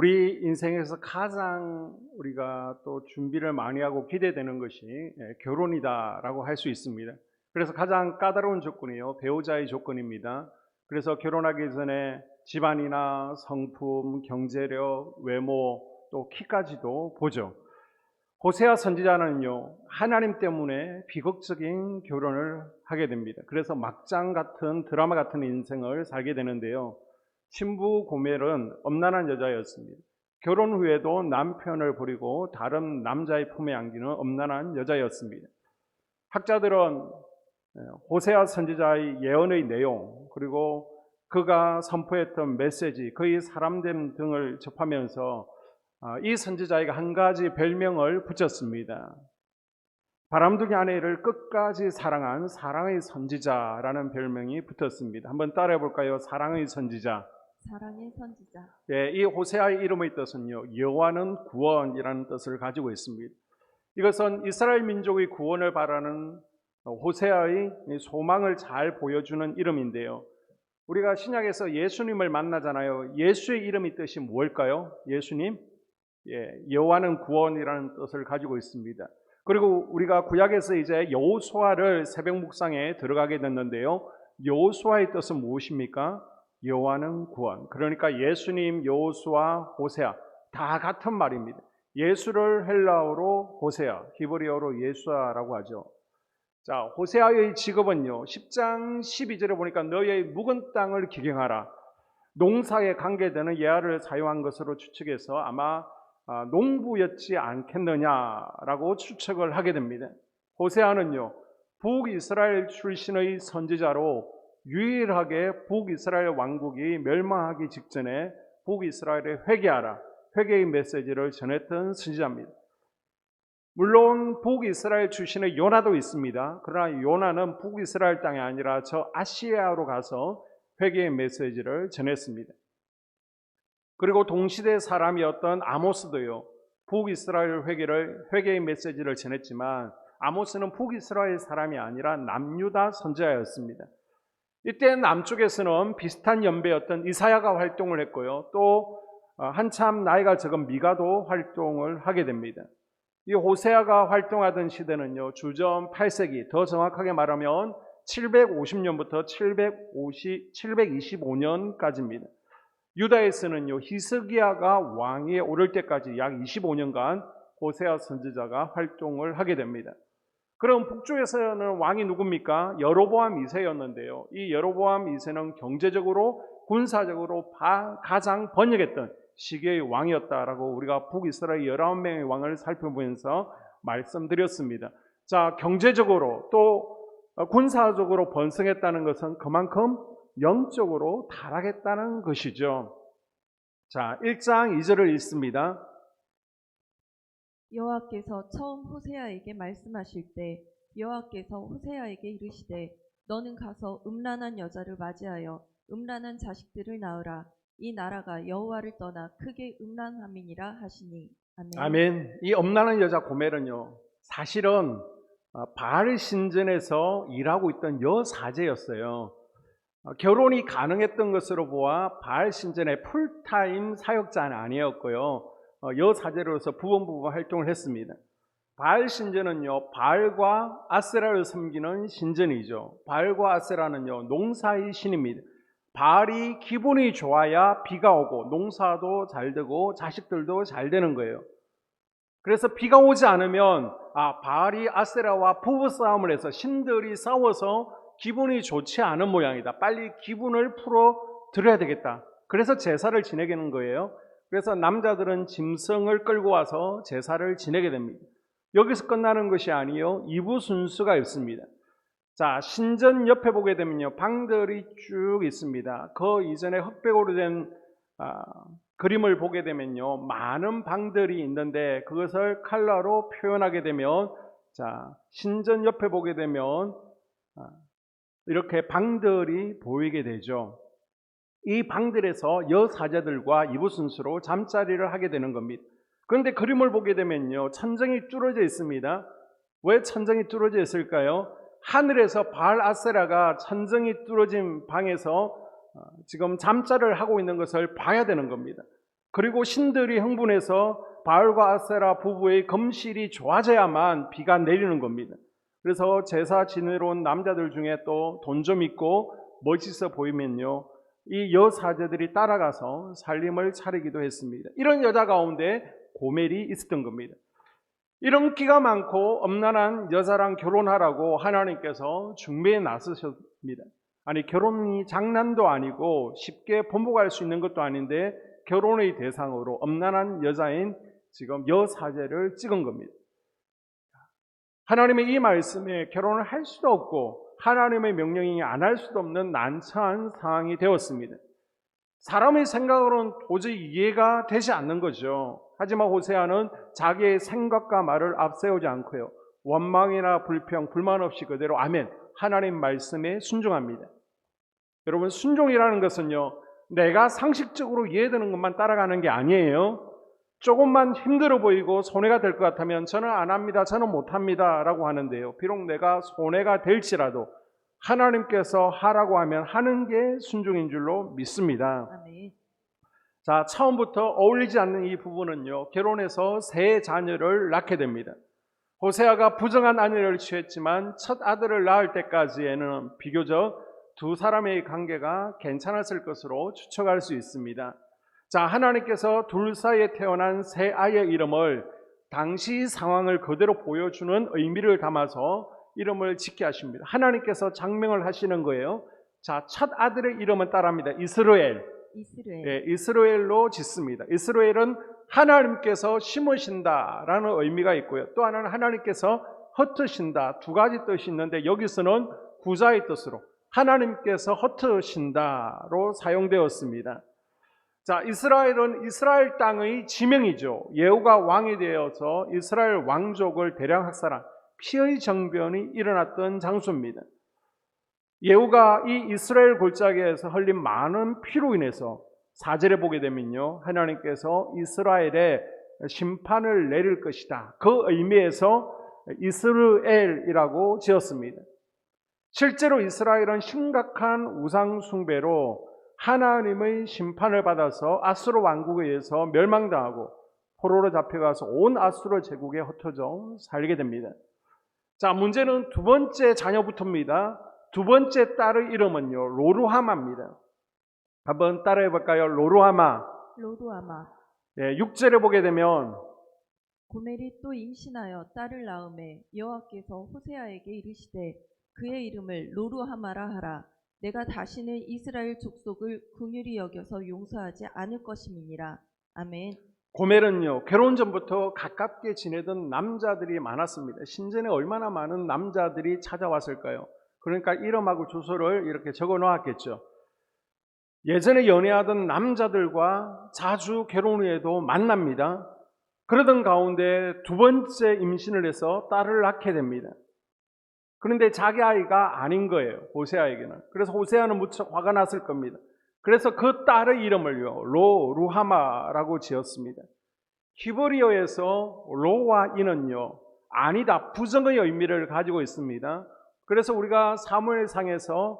우리 인생에서 가장 우리가 또 준비를 많이 하고 기대되는 것이 결혼이다라고 할 수 있습니다. 그래서 가장 까다로운 조건이요, 배우자의 조건입니다. 그래서 결혼하기 전에 집안이나 성품, 경제력, 외모, 또 키까지도 보죠. 호세아 선지자는요, 하나님 때문에 비극적인 결혼을 하게 됩니다. 그래서 막장 같은 드라마 같은 인생을 살게 되는데요. 신부 고멜은 엄란한 여자였습니다. 결혼 후에도 남편을 버리고 다른 남자의 품에 안기는 엄란한 여자였습니다. 학자들은 호세아 선지자의 예언의 내용, 그리고 그가 선포했던 메시지, 그의 사람됨 등을 접하면서 이 선지자에게 한 가지 별명을 붙였습니다. 바람둥이 아내를 끝까지 사랑한 사랑의 선지자라는 별명이 붙었습니다. 한번 따라해 볼까요? 사랑의 선지자. 사랑의 선지자. 예, 이 호세아의 이름의 뜻은요, 여호와는 구원이라는 뜻을 가지고 있습니다. 이것은 이스라엘 민족의 구원을 바라는 호세아의 소망을 잘 보여주는 이름인데요. 우리가 신약에서 예수님을 만나잖아요. 예수의 이름의 뜻이 뭘까요? 예수님? 예, 여호와는 구원이라는 뜻을 가지고 있습니다. 그리고 우리가 구약에서 이제 여호수아를 새벽 묵상에 들어가게 됐는데요. 여호수아의 뜻은 무엇입니까? 여호와는 구원. 그러니까 예수님, 여호수아, 호세아 다 같은 말입니다. 예수를 헬라어로 호세아, 히브리어로 예수아라고 하죠. 자, 호세아의 직업은요, 10장 12절에 보니까 너의 묵은 땅을 기경하라. 농사에 관계되는 예화를 사용한 것으로 추측해서 아마 농부였지 않겠느냐라고 추측을 하게 됩니다. 호세아는요, 북이스라엘 출신의 선지자로 유일하게 북이스라엘 왕국이 멸망하기 직전에 북이스라엘에 회개하라, 회개의 메시지를 전했던 선지자입니다. 물론 북이스라엘 출신의 요나도 있습니다. 그러나 요나는 북이스라엘 땅이 아니라 저 아시아로 가서 회개의 메시지를 전했습니다. 그리고 동시대 사람이었던 아모스도요, 북이스라엘 회개의 메시지를 전했지만 아모스는 북이스라엘 사람이 아니라 남유다 선지자였습니다. 이때 남쪽에서는 비슷한 연배였던 이사야가 활동을 했고요, 또 한참 나이가 적은 미가도 활동을 하게 됩니다. 이 호세아가 활동하던 시대는요, 주전 8세기, 더 정확하게 말하면 750년부터 725년까지입니다. 유다에서는요, 히스기야가 왕위에 오를 때까지 약 25년간 호세아 선지자가 활동을 하게 됩니다. 그럼 북쪽에서는 왕이 누굽니까? 여로보암 2세였는데요. 이 여로보암 2세는 경제적으로, 군사적으로 가장 번영했던 시기의 왕이었다라고 우리가 북이스라엘 19명의 왕을 살펴보면서 말씀드렸습니다. 자, 경제적으로 또 군사적으로 번성했다는 것은 그만큼 영적으로 타락했다는 것이죠. 자, 1장 2절을 읽습니다. 여호와께서 처음 호세아에게 말씀하실 때 여호와께서 호세아에게 이르시되 너는 가서 음란한 여자를 맞이하여 음란한 자식들을 낳으라. 이 나라가 여호와를 떠나 크게 음란함이니라 하시니. 아멘. 아멘. 이 음란한 여자 고멜은요, 사실은 바알 신전에서 일하고 있던 여사제였어요. 결혼이 가능했던 것으로 보아 바알 신전의 풀타임 사역자는 아니었고요, 여사제로서 부분 활동을 했습니다. 바알 신전은요, 바알과 아세라를 섬기는 신전이죠. 바알과 아세라는요, 농사의 신입니다. 바알이 기분이 좋아야 비가 오고 농사도 잘 되고 자식들도 잘 되는 거예요. 그래서 비가 오지 않으면 바알이 아세라와 부부싸움을 해서 신들이 싸워서 기분이 좋지 않은 모양이다. 빨리 기분을 풀어드려야 되겠다. 그래서 제사를 지내는 거예요. 그래서 남자들은 짐승을 끌고 와서 제사를 지내게 됩니다. 여기서 끝나는 것이 아니요, 2부 순서가 있습니다. 자, 신전 옆에 보게 되면요, 방들이 쭉 있습니다. 그 이전에 흑백으로 된 그림을 보게 되면요, 많은 방들이 있는데 그것을 컬러로 표현하게 되면, 자, 신전 옆에 보게 되면 이렇게 방들이 보이게 되죠. 이 방들에서 여사제들과 이부 순서로 잠자리를 하게 되는 겁니다. 그런데 그림을 보게 되면요, 천정이 뚫어져 있습니다. 왜 천정이 뚫어져 있을까요? 하늘에서 바알 아세라가 천정이 뚫어진 방에서 지금 잠자를 하고 있는 것을 봐야 되는 겁니다. 그리고 신들이 흥분해서 바알과 아세라 부부의 검실이 좋아져야만 비가 내리는 겁니다. 그래서 제사 지내러 온 남자들 중에 또 돈 좀 있고 멋있어 보이면요, 이 여사제들이 따라가서 살림을 차리기도 했습니다. 이런 여자 가운데 고멜이 있었던 겁니다. 이런 끼가 많고 엄난한 여자랑 결혼하라고 하나님께서 중매에 나서셨습니다. 아니, 결혼이 장난도 아니고 쉽게 번복할 수 있는 것도 아닌데 결혼의 대상으로 엄난한 여자인 지금 여사제를 찍은 겁니다. 하나님의 이 말씀에 결혼을 할 수도 없고 하나님의 명령이 안 할 수도 없는 난처한 상황이 되었습니다. 사람의 생각으로는 도저히 이해가 되지 않는 거죠. 하지만 호세아는 자기의 생각과 말을 앞세우지 않고요, 원망이나 불평, 불만 없이 그대로 아멘, 하나님 말씀에 순종합니다. 여러분, 순종이라는 것은요, 내가 상식적으로 이해되는 것만 따라가는 게 아니에요. 조금만 힘들어 보이고 손해가 될 것 같으면 저는 안 합니다, 저는 못합니다 라고 하는데요, 비록 내가 손해가 될지라도 하나님께서 하라고 하면 하는 게 순종인 줄로 믿습니다. 아멘. 자, 처음부터 어울리지 않는 이 부부는요, 결혼해서 세 자녀를 낳게 됩니다. 호세아가 부정한 아내를 취했지만 첫 아들을 낳을 때까지에는 비교적 두 사람의 관계가 괜찮았을 것으로 추측할 수 있습니다. 자, 하나님께서 둘 사이에 태어난 새 아이의 이름을 당시 상황을 그대로 보여주는 의미를 담아서 이름을 짓게 하십니다. 하나님께서 장명을 하시는 거예요. 자, 첫 아들의 이름은 따라합니다. 이스라엘. 이스라엘로 짓습니다. 이스라엘은 하나님께서 심으신다라는 의미가 있고요, 또 하나는 하나님께서 흩으신다, 두 가지 뜻이 있는데 여기서는 구자의 뜻으로 하나님께서 흩으신다로 사용되었습니다. 자, 이스라엘은 이스라엘 땅의 지명이죠. 예후가 왕이 되어서 이스라엘 왕족을 대량 학살한 피의 정변이 일어났던 장소입니다. 예후가 이 이스라엘 골짜기에서 흘린 많은 피로 인해서 4절에 보게 되면요, 하나님께서 이스라엘에 심판을 내릴 것이다, 그 의미에서 이스라엘이라고 지었습니다. 실제로 이스라엘은 심각한 우상 숭배로 하나님의 심판을 받아서 아수르 왕국에 의해서 멸망당하고 포로로 잡혀가서 온 아수르 제국에 흩어져 살게 됩니다. 자, 문제는 두 번째 자녀부터입니다. 두 번째 딸의 이름은요, 로루하마입니다. 한번 따라해 볼까요? 로루하마. 6절에 보게 되면 고멜이 또 임신하여 딸을 낳음에 여호와께서 호세아에게 이르시되 그의 이름을 로루하마라 하라. 내가 다시는 이스라엘 족속을 긍휼히 여겨서 용서하지 않을 것임이니라. 아멘. 고멜은요, 결혼 전부터 가깝게 지내던 남자들이 많았습니다. 신전에 얼마나 많은 남자들이 찾아왔을까요? 그러니까 이름하고 주소를 이렇게 적어 놓았겠죠. 예전에 연애하던 남자들과 자주 결혼 후에도 만납니다. 그러던 가운데 두 번째 임신을 해서 딸을 낳게 됩니다. 그런데 자기 아이가 아닌 거예요, 호세아에게는. 그래서 호세아는 무척 화가 났을 겁니다. 그래서 그 딸의 이름을요, 로루하마라고 지었습니다. 히브리어에서 로와 이는요, 아니다, 부정의 의미를 가지고 있습니다. 그래서 우리가 사무엘상에서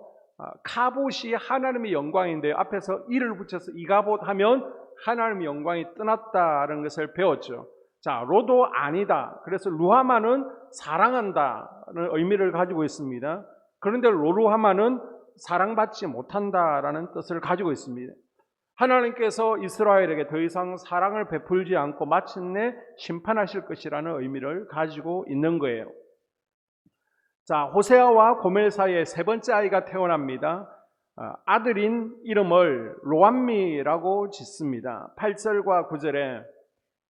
카봇이 하나님의 영광인데 앞에서 이를 붙여서 이가봇 하면 하나님의 영광이 떠났다는 것을 배웠죠. 자, 로도 아니다. 그래서 루하마는 사랑한다는 의미를 가지고 있습니다. 그런데 로루하마는 사랑받지 못한다라는 뜻을 가지고 있습니다. 하나님께서 이스라엘에게 더 이상 사랑을 베풀지 않고 마침내 심판하실 것이라는 의미를 가지고 있는 거예요. 자, 호세아와 고멜 사이에 세 번째 아이가 태어납니다. 아들인 이름을 로암미라고 짓습니다. 8절과 9절에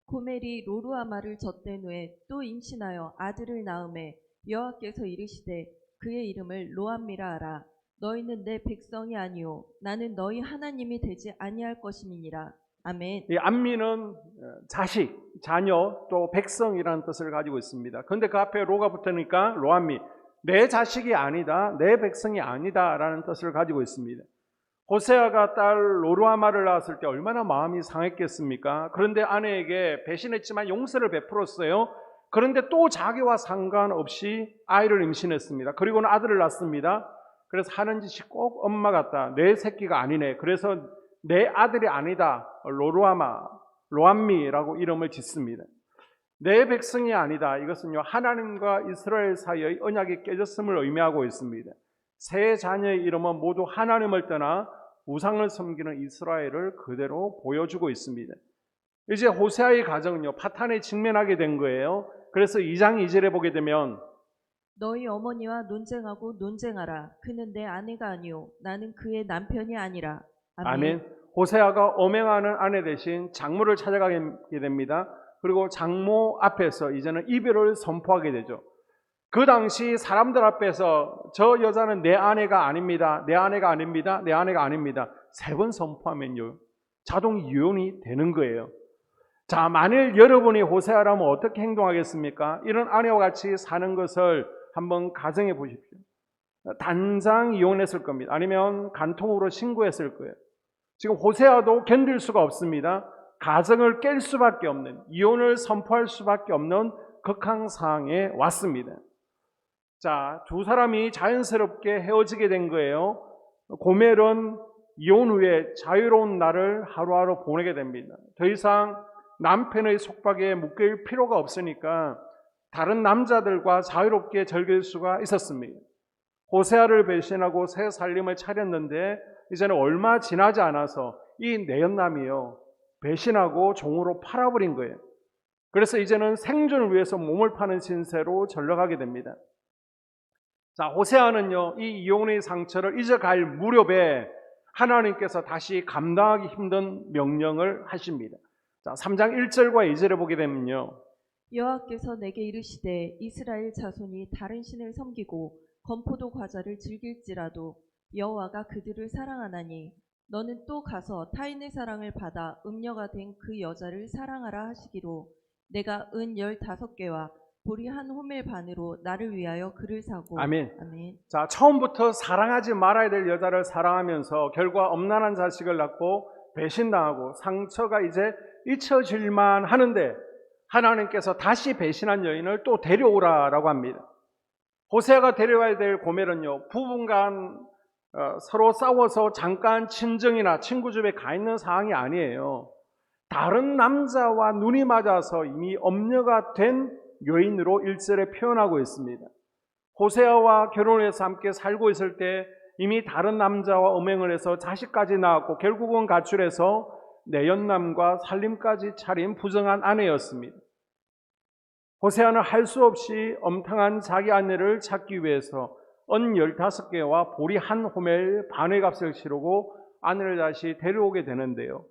고멜이 로루하마를 젖된 후에 또 임신하여 아들을 낳음에 여호와께서 이르시되 그의 이름을 로암미라 하라. 너희는 내 백성이 아니요 나는 너희 하나님이 되지 아니할 것임이니라. 아멘. 이 암미는 자식, 자녀, 또 백성이라는 뜻을 가지고 있습니다. 그런데 그 앞에 로가 붙으니까 로암미, 내 자식이 아니다, 내 백성이 아니다라는 뜻을 가지고 있습니다. 호세아가 딸 로루하마를 낳았을 때 얼마나 마음이 상했겠습니까? 그런데 아내에게 배신했지만 용서를 베풀었어요. 그런데 또 자기와 상관없이 아이를 임신했습니다. 그리고는 아들을 낳습니다. 그래서 하는 짓이 꼭 엄마 같다, 내 새끼가 아니네, 그래서 내 아들이 아니다. 로암미라고 이름을 짓습니다. 내 백성이 아니다. 이것은요, 하나님과 이스라엘 사이의 언약이 깨졌음을 의미하고 있습니다. 세 자녀의 이름은 모두 하나님을 떠나 우상을 섬기는 이스라엘을 그대로 보여주고 있습니다. 이제 호세아의 가정은요, 파탄에 직면하게 된 거예요. 그래서 2장 2절에 보게 되면 너희 어머니와 논쟁하고 논쟁하라. 그는 내 아내가 아니요 나는 그의 남편이 아니라. 아멘. 호세아가 엄행하는 아내 대신 장모를 찾아가게 됩니다. 그리고 장모 앞에서 이제는 이별을 선포하게 되죠. 그 당시 사람들 앞에서 저 여자는 내 아내가 아닙니다. 내 아내가 아닙니다. 내 아내가 아닙니다. 3번 선포하면요, 자동 이혼이 되는 거예요. 자, 만일 여러분이 호세아라면 어떻게 행동하겠습니까? 이런 아내와 같이 사는 것을 한번 가정해 보십시오. 단장 이혼했을 겁니다. 아니면 간통으로 신고했을 거예요. 지금 호세아도 견딜 수가 없습니다. 가정을 깰 수밖에 없는, 이혼을 선포할 수밖에 없는 극한 상황에 왔습니다. 자, 두 사람이 자연스럽게 헤어지게 된 거예요. 고멜은 이혼 후에 자유로운 날을 하루하루 보내게 됩니다. 더 이상 남편의 속박에 묶일 필요가 없으니까 다른 남자들과 자유롭게 즐길 수가 있었습니다. 호세아를 배신하고 새 살림을 차렸는데 이제는 얼마 지나지 않아서 이 내연남이요, 배신하고 종으로 팔아버린 거예요. 그래서 이제는 생존을 위해서 몸을 파는 신세로 전락하게 됩니다. 자, 호세아는요, 이 이혼의 상처를 잊어갈 무렵에 하나님께서 다시 감당하기 힘든 명령을 하십니다. 자, 3장 1절과 2절에 보게 되면요, 여호와께서 내게 이르시되 이스라엘 자손이 다른 신을 섬기고 건포도 과자를 즐길지라도 여호와가 그들을 사랑하나니 너는 또 가서 타인의 사랑을 받아 음녀가 된 그 여자를 사랑하라 하시기로 내가 은 15개와 보리 한 호멜 반으로 나를 위하여 그를 사고. 아멘. 아멘. 자, 처음부터 사랑하지 말아야 될 여자를 사랑하면서 결과 엄난한 자식을 낳고 배신당하고 상처가 이제 잊혀질만 하는데 하나님께서 다시 배신한 여인을 또 데려오라라고 합니다. 호세아가 데려와야 될 고멜은요, 부부간 서로 싸워서 잠깐 친정이나 친구 집에 가 있는 상황이 아니에요. 다른 남자와 눈이 맞아서 이미 엄녀가 된 여인으로 1절에 표현하고 있습니다. 호세아와 결혼해서 함께 살고 있을 때 이미 다른 남자와 음행을 해서 자식까지 낳았고 결국은 가출해서 내연남과 살림까지 차린 부정한 아내였습니다. 호세아는 할 수 없이 엄탕한 자기 아내를 찾기 위해서 은 15개와 보리 한 호멜 반의 값을 치르고 아내를 다시 데려오게 되는데요.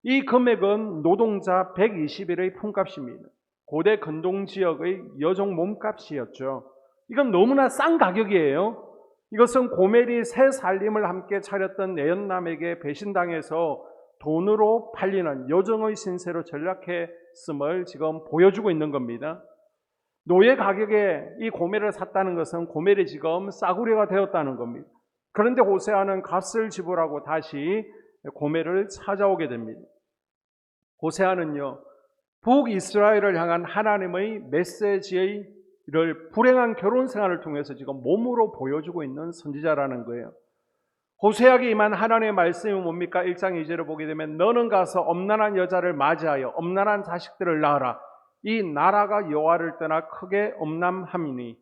이 금액은 노동자 120일의 품값입니다. 고대 근동 지역의 여종 몸값이었죠. 이건 너무나 싼 가격이에요. 이것은 고멜이 새 살림을 함께 차렸던 내연남에게 배신당해서 돈으로 팔리는 여종의 신세로 전락했음을 지금 보여주고 있는 겁니다. 노예 가격에 이 고멜을 샀다는 것은 고멜이 지금 싸구려가 되었다는 겁니다. 그런데 호세아는 값을 지불하고 다시 고멜을 찾아오게 됩니다. 호세아는요, 북이스라엘을 향한 하나님의 메시지를 불행한 결혼 생활을 통해서 지금 몸으로 보여주고 있는 선지자라는 거예요. 호세아에게 임한 하나님의 말씀이 뭡니까? 1장 2절을 보게 되면 너는 가서 엄난한 여자를 맞이하여 엄난한 자식들을 낳아라. 이 나라가 여호와를 떠나 크게 엄람함이니,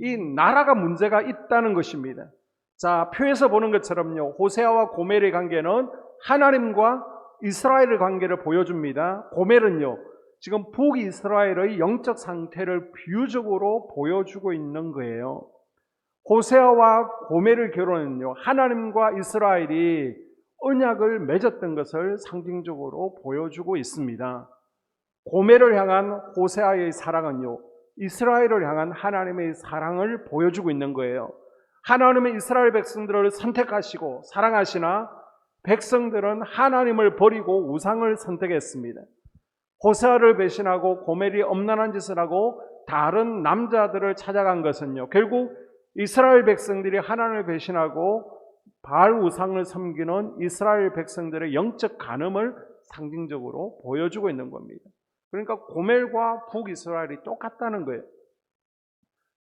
이 나라가 문제가 있다는 것입니다. 자, 표에서 보는 것처럼요, 호세아와 고멜의 관계는 하나님과 이스라엘의 관계를 보여줍니다. 고멜은요, 지금 북이스라엘의 영적 상태를 비유적으로 보여주고 있는 거예요. 호세아와 고멜의 결혼은요, 하나님과 이스라엘이 언약을 맺었던 것을 상징적으로 보여주고 있습니다. 고멜을 향한 호세아의 사랑은요, 이스라엘을 향한 하나님의 사랑을 보여주고 있는 거예요. 하나님은 이스라엘 백성들을 선택하시고 사랑하시나 백성들은 하나님을 버리고 우상을 선택했습니다. 호세아를 배신하고 고멜이 엄난한 짓을 하고 다른 남자들을 찾아간 것은요, 결국 이스라엘 백성들이 하나님을 배신하고 바알 우상을 섬기는 이스라엘 백성들의 영적 간음을 상징적으로 보여주고 있는 겁니다. 그러니까 고멜과 북이스라엘이 똑같다는 거예요.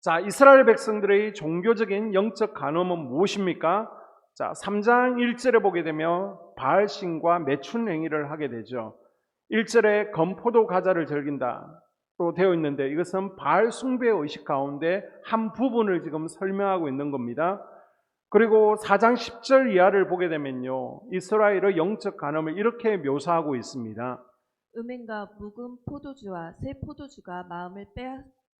자, 이스라엘 백성들의 종교적인 영적 간음은 무엇입니까? 자, 3장 1절에 보게 되면 바알신과 매춘 행위를 하게 되죠. 1절에 건포도 과자를 즐긴다 또 되어 있는데 이것은 바알 숭배 의식 가운데 한 부분을 지금 설명하고 있는 겁니다. 그리고 4장 10절 이하를 보게 되면요, 이스라엘의 영적 간음을 이렇게 묘사하고 있습니다. 음행과 묵은 포도주와 새 포도주가 마음을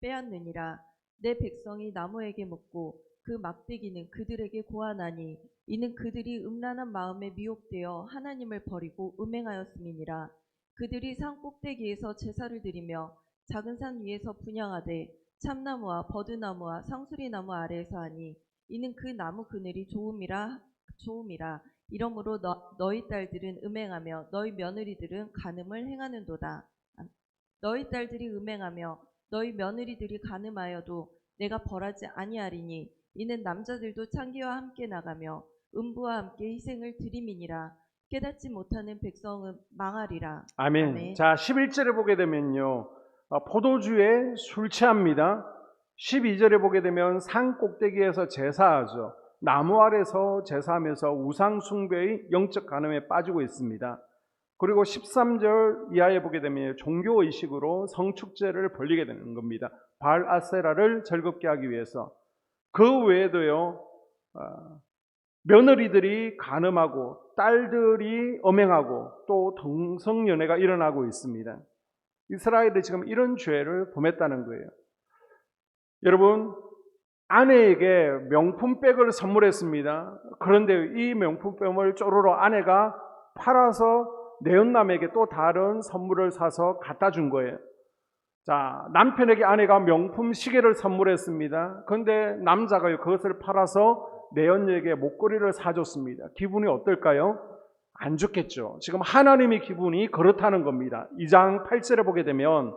빼앗느니라. 내 백성이 나무에게 묻고 그 막대기는 그들에게 고하나니 이는 그들이 음란한 마음에 미혹되어 하나님을 버리고 음행하였음이니라. 그들이 산 꼭대기에서 제사를 드리며 작은 산 위에서 분향하되 참나무와 버드나무와 상수리나무 아래에서 하니 이는 그 나무 그늘이 좋음이라. 이러므로 너희 딸들은 음행하며 너희 며느리들은 간음을 행하는도다. 너희 딸들이 음행하며 너희 며느리들이 간음하여도 내가 벌하지 아니하리니 이는 남자들도 창기와 함께 나가며 음부와 함께 희생을 드림이니라. 깨닫지 못하는 백성은 망하리라. 아멘. 아멘. 자, 11절에 보게 되면요, 포도주에 술 취합니다. 12절에 보게 되면 산 꼭대기에서 제사하죠. 나무 아래서 제사하면서 우상 숭배의 영적 간음에 빠지고 있습니다. 그리고 13절 이하에 보게 되면 종교 의식으로 성축제를 벌리게 되는 겁니다. 바알 아세라를 즐겁게 하기 위해서. 그 외에도요, 며느리들이 간음하고 딸들이 음행하고 또 동성연애가 일어나고 있습니다. 이스라엘이 지금 이런 죄를 범했다는 거예요. 여러분, 아내에게 명품백을 선물했습니다. 그런데 이 명품백을 쪼르르 아내가 팔아서 내연남에게 또 다른 선물을 사서 갖다 준 거예요. 자, 남편에게 아내가 명품 시계를 선물했습니다. 그런데 남자가 그것을 팔아서 내연녀에게 목걸이를 사줬습니다. 기분이 어떨까요? 안 좋겠죠. 지금 하나님의 기분이 그렇다는 겁니다. 2장 8절에 보게 되면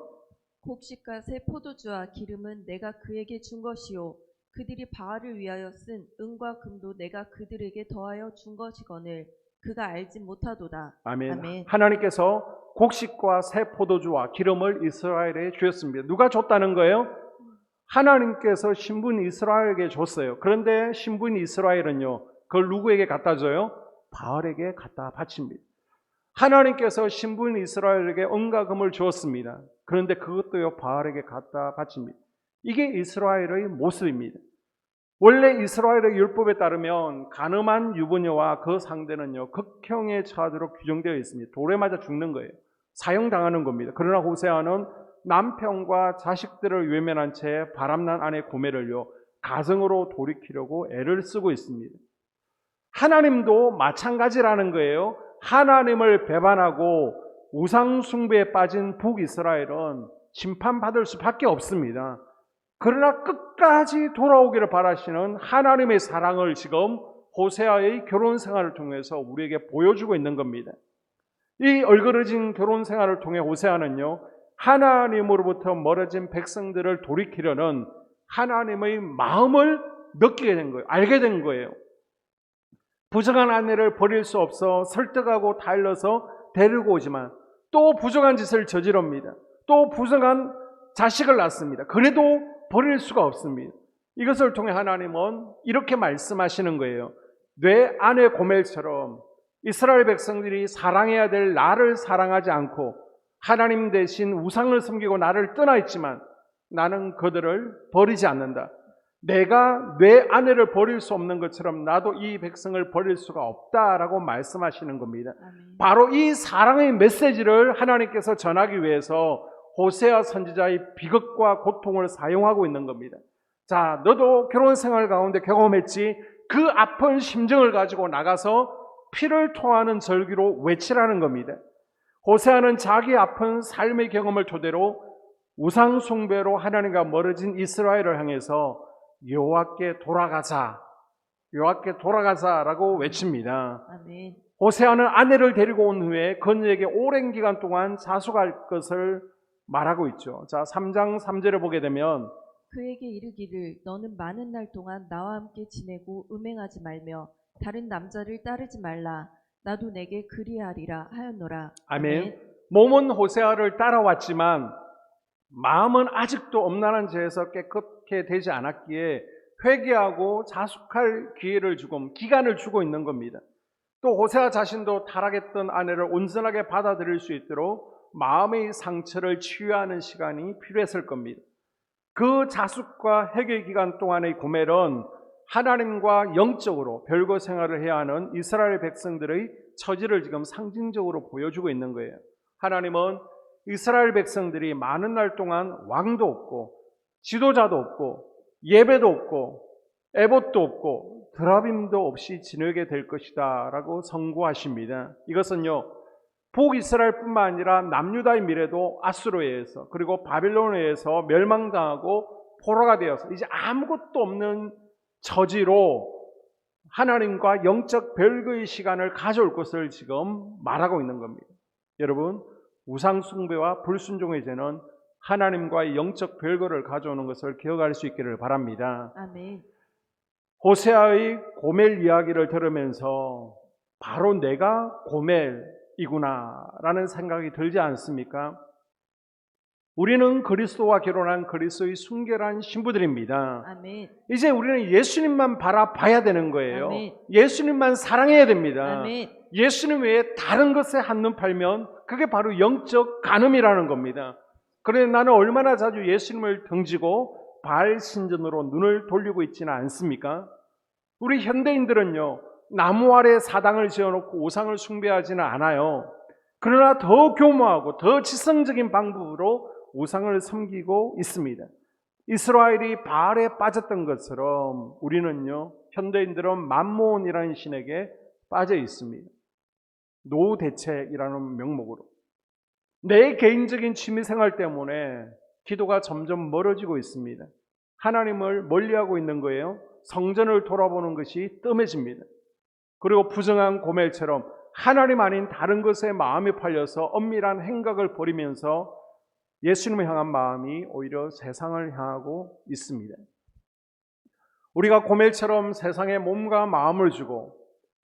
곡식과 새 포도주와 기름은 내가 그에게 준 것이요 그들이 바알을 위하여 쓴 은과 금도 내가 그들에게 더하여 준 것이거늘 그가 알지 못하도다. 아멘. 아멘. 하나님께서 곡식과 새 포도주와 기름을 이스라엘에 주었습니다. 누가 줬다는 거예요? 하나님께서 신분 이스라엘에게 줬어요. 그런데 신분 이스라엘은요, 그걸 누구에게 갖다 줘요? 바알에게 갖다 바칩니다. 하나님께서 신분 이스라엘에게 은과 금을 주었습니다. 그런데 그것도요, 바알에게 갖다 바칩니다. 이게 이스라엘의 모습입니다. 원래 이스라엘의 율법에 따르면 간음한 유부녀와 그 상대는요, 극형에 처하도록 규정되어 있습니다. 돌에 맞아 죽는 거예요. 사형당하는 겁니다. 그러나 호세아는 남편과 자식들을 외면한 채 바람난 아내 고멜을요, 가정으로 돌이키려고 애를 쓰고 있습니다. 하나님도 마찬가지라는 거예요. 하나님을 배반하고 우상 숭배에 빠진 북이스라엘은 심판받을 수밖에 없습니다. 그러나 끝까지 돌아오기를 바라시는 하나님의 사랑을 지금 호세아의 결혼 생활을 통해서 우리에게 보여주고 있는 겁니다. 이 얼그러진 결혼 생활을 통해 호세아는요, 하나님으로부터 멀어진 백성들을 돌이키려는 하나님의 마음을 느끼게 된 거예요. 알게 된 거예요. 부정한 아내를 버릴 수 없어 설득하고 달러서 데리고 오지만 또 부정한 짓을 저지릅니다. 또 부정한 자식을 낳습니다. 그래도 버릴 수가 없습니다. 이것을 통해 하나님은 이렇게 말씀하시는 거예요. 내 아내 고멜처럼 이스라엘 백성들이 사랑해야 될 나를 사랑하지 않고 하나님 대신 우상을 섬기고 나를 떠나 있지만 나는 그들을 버리지 않는다. 내가 내 아내를 버릴 수 없는 것처럼 나도 이 백성을 버릴 수가 없다라고 말씀하시는 겁니다. 아멘. 바로 이 사랑의 메시지를 하나님께서 전하기 위해서 호세아 선지자의 비극과 고통을 사용하고 있는 겁니다. 자, 너도 결혼 생활 가운데 경험했지? 그 아픈 심정을 가지고 나가서 피를 토하는 절기로 외치라는 겁니다. 호세아는 자기 아픈 삶의 경험을 토대로 우상 숭배로 하나님과 멀어진 이스라엘을 향해서 여호와께 돌아가자라고 외칩니다. 아멘. 호세아는 아내를 데리고 온 후에 그녀에게 오랜 기간 동안 자숙할 것을 말하고 있죠. 자, 3장 3절을 보게 되면 그에게 이르기를 너는 많은 날 동안 나와 함께 지내고 음행하지 말며 다른 남자를 따르지 말라. 나도 내게 그리하리라 하였노라. 아멘. 몸은 호세아를 따라왔지만 마음은 아직도 엄란한 죄에서 깨끗게 되지 않았기에 회개하고 자숙할 기회를 주고 기간을 주고 있는 겁니다. 또 호세아 자신도 타락했던 아내를 온전하게 받아들일 수 있도록 마음의 상처를 치유하는 시간이 필요했을 겁니다. 그 자숙과 해결 기간 동안의 고멜은 하나님과 영적으로 별거 생활을 해야 하는 이스라엘 백성들의 처지를 지금 상징적으로 보여주고 있는 거예요. 하나님은 이스라엘 백성들이 많은 날 동안 왕도 없고 지도자도 없고 예배도 없고 에봇도 없고 드라빔도 없이 지내게 될 것이다 라고 선고하십니다. 이것은요, 북이스라엘뿐만 아니라 남유다의 미래도 아수르에 의해서 그리고 바빌론에 의해서 멸망당하고 포로가 되어서 이제 아무것도 없는 처지로 하나님과 영적 별거의 시간을 가져올 것을 지금 말하고 있는 겁니다. 여러분, 우상 숭배와 불순종의 죄는 하나님과의 영적 별거를 가져오는 것을 기억할 수 있기를 바랍니다. 아멘. 호세아의 고멜 이야기를 들으면서 바로 내가 고멜이구나라는 생각이 들지 않습니까? 우리는 그리스도와 결혼한 그리스도의 순결한 신부들입니다. 아멘. 이제 우리는 예수님만 바라봐야 되는 거예요. 아멘. 예수님만 사랑해야 됩니다. 아멘. 예수님 외에 다른 것에 한눈 팔면 그게 바로 영적 간음이라는 겁니다. 그런데 나는 얼마나 자주 예수님을 등지고 바알 신전으로 눈을 돌리고 있지는 않습니까? 우리 현대인들은요, 나무 아래 사당을 지어놓고 우상을 숭배하지는 않아요. 그러나 더 교모하고 더 지성적인 방법으로 우상을 섬기고 있습니다. 이스라엘이 바알에 빠졌던 것처럼 우리는요, 현대인들은 만몬이라는 신에게 빠져 있습니다. 노대책이라는 명목으로 내 개인적인 취미생활 때문에 기도가 점점 멀어지고 있습니다. 하나님을 멀리하고 있는 거예요. 성전을 돌아보는 것이 뜸해집니다. 그리고 부정한 고멜처럼 하나님 아닌 다른 것에 마음이 팔려서 엄밀한 행각을 버리면서 예수님을 향한 마음이 오히려 세상을 향하고 있습니다. 우리가 고멜처럼 세상에 몸과 마음을 주고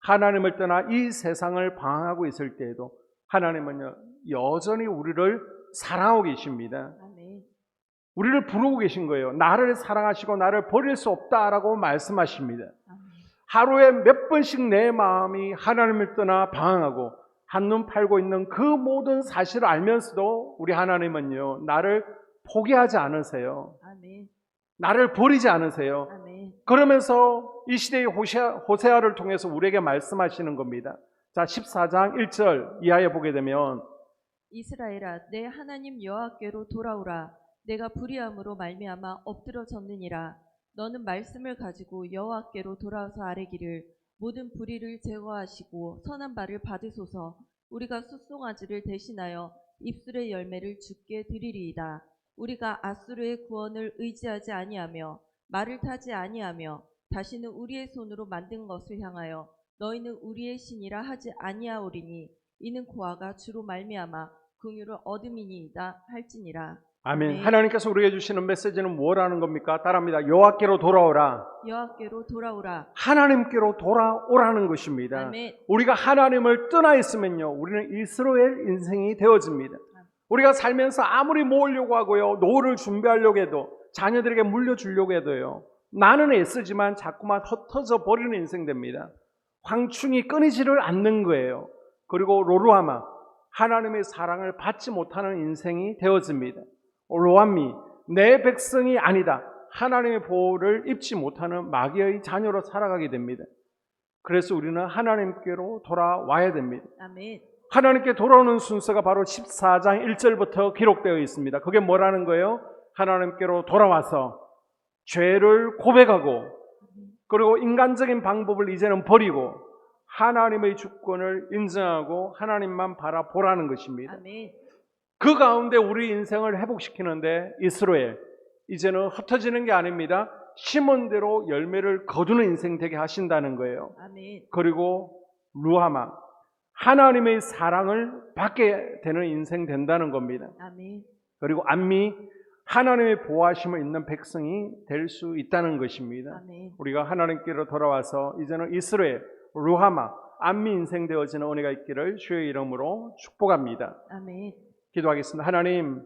하나님을 떠나 이 세상을 방황하고 있을 때에도 하나님은 여전히 우리를 사랑하고 계십니다. 아멘. 우리를 부르고 계신 거예요. 나를 사랑하시고 나를 버릴 수 없다라고 말씀하십니다. 아멘. 하루에 몇 번씩 내 마음이 하나님을 떠나 방황하고 한눈 팔고 있는 그 모든 사실을 알면서도 우리 하나님은요, 나를 포기하지 않으세요. 아멘. 나를 버리지 않으세요. 아멘. 그러면서 이 시대의 호세아를 통해서 우리에게 말씀하시는 겁니다. 자, 14장 1절 이하에 보게 되면 이스라엘아, 내 하나님 여호와께로 돌아오라. 내가 불의함으로 말미암아 엎드러졌느니라. 너는 말씀을 가지고 여호와께로 돌아와서 아뢰기를 모든 불의를 제거하시고 선한 바를 받으소서. 우리가 숫송아지를 대신하여 입술의 열매를 주께 드리리이다. 우리가 아수르의 구원을 의지하지 아니하며 말을 타지 아니하며 다시는 우리의 손으로 만든 것을 향하여 너희는 우리의 신이라 하지 아니하오리니 이는 고아가 주로 말미암아 긍휼을 얻음이니이다 할지니라. 아멘. 아멘. 하나님께서 우리에게 주시는 메시지는 뭐라는 겁니까? 따라합니다. 여호와께로 돌아오라. 여호와께로 돌아오라. 하나님께로 돌아오라는 것입니다. 아멘. 우리가 하나님을 떠나 있으면요, 우리는 이스라엘 인생이 되어집니다. 우리가 살면서 아무리 모으려고 하고요, 노후를 준비하려고 해도 자녀들에게 물려주려고 해도요, 나는 애쓰지만 자꾸만 흩어져 버리는 인생 됩니다. 황충이 끊이지를 않는 거예요. 그리고 로루하마, 하나님의 사랑을 받지 못하는 인생이 되어집니다. 로암미, 내 백성이 아니다. 하나님의 보호를 입지 못하는 마귀의 자녀로 살아가게 됩니다. 그래서 우리는 하나님께로 돌아와야 됩니다. 아멘. 하나님께 돌아오는 순서가 바로 14장 1절부터 기록되어 있습니다. 그게 뭐라는 거예요? 하나님께로 돌아와서 죄를 고백하고 그리고 인간적인 방법을 이제는 버리고 하나님의 주권을 인정하고 하나님만 바라보라는 것입니다. 아멘. 그 가운데 우리 인생을 회복시키는데 이스라엘, 이제는 흩어지는 게 아닙니다. 심은 대로 열매를 거두는 인생 되게 하신다는 거예요. 아멘. 그리고 루하마, 하나님의 사랑을 받게 되는 인생 된다는 겁니다. 아멘. 그리고 암미, 하나님의 보호하심을 있는 백성이 될 수 있다는 것입니다. 아멘. 우리가 하나님께로 돌아와서 이제는 이스라엘, 루하마, 암미 인생 되어지는 은혜가 있기를 주의 이름으로 축복합니다. 아멘. 기도하겠습니다. 하나님,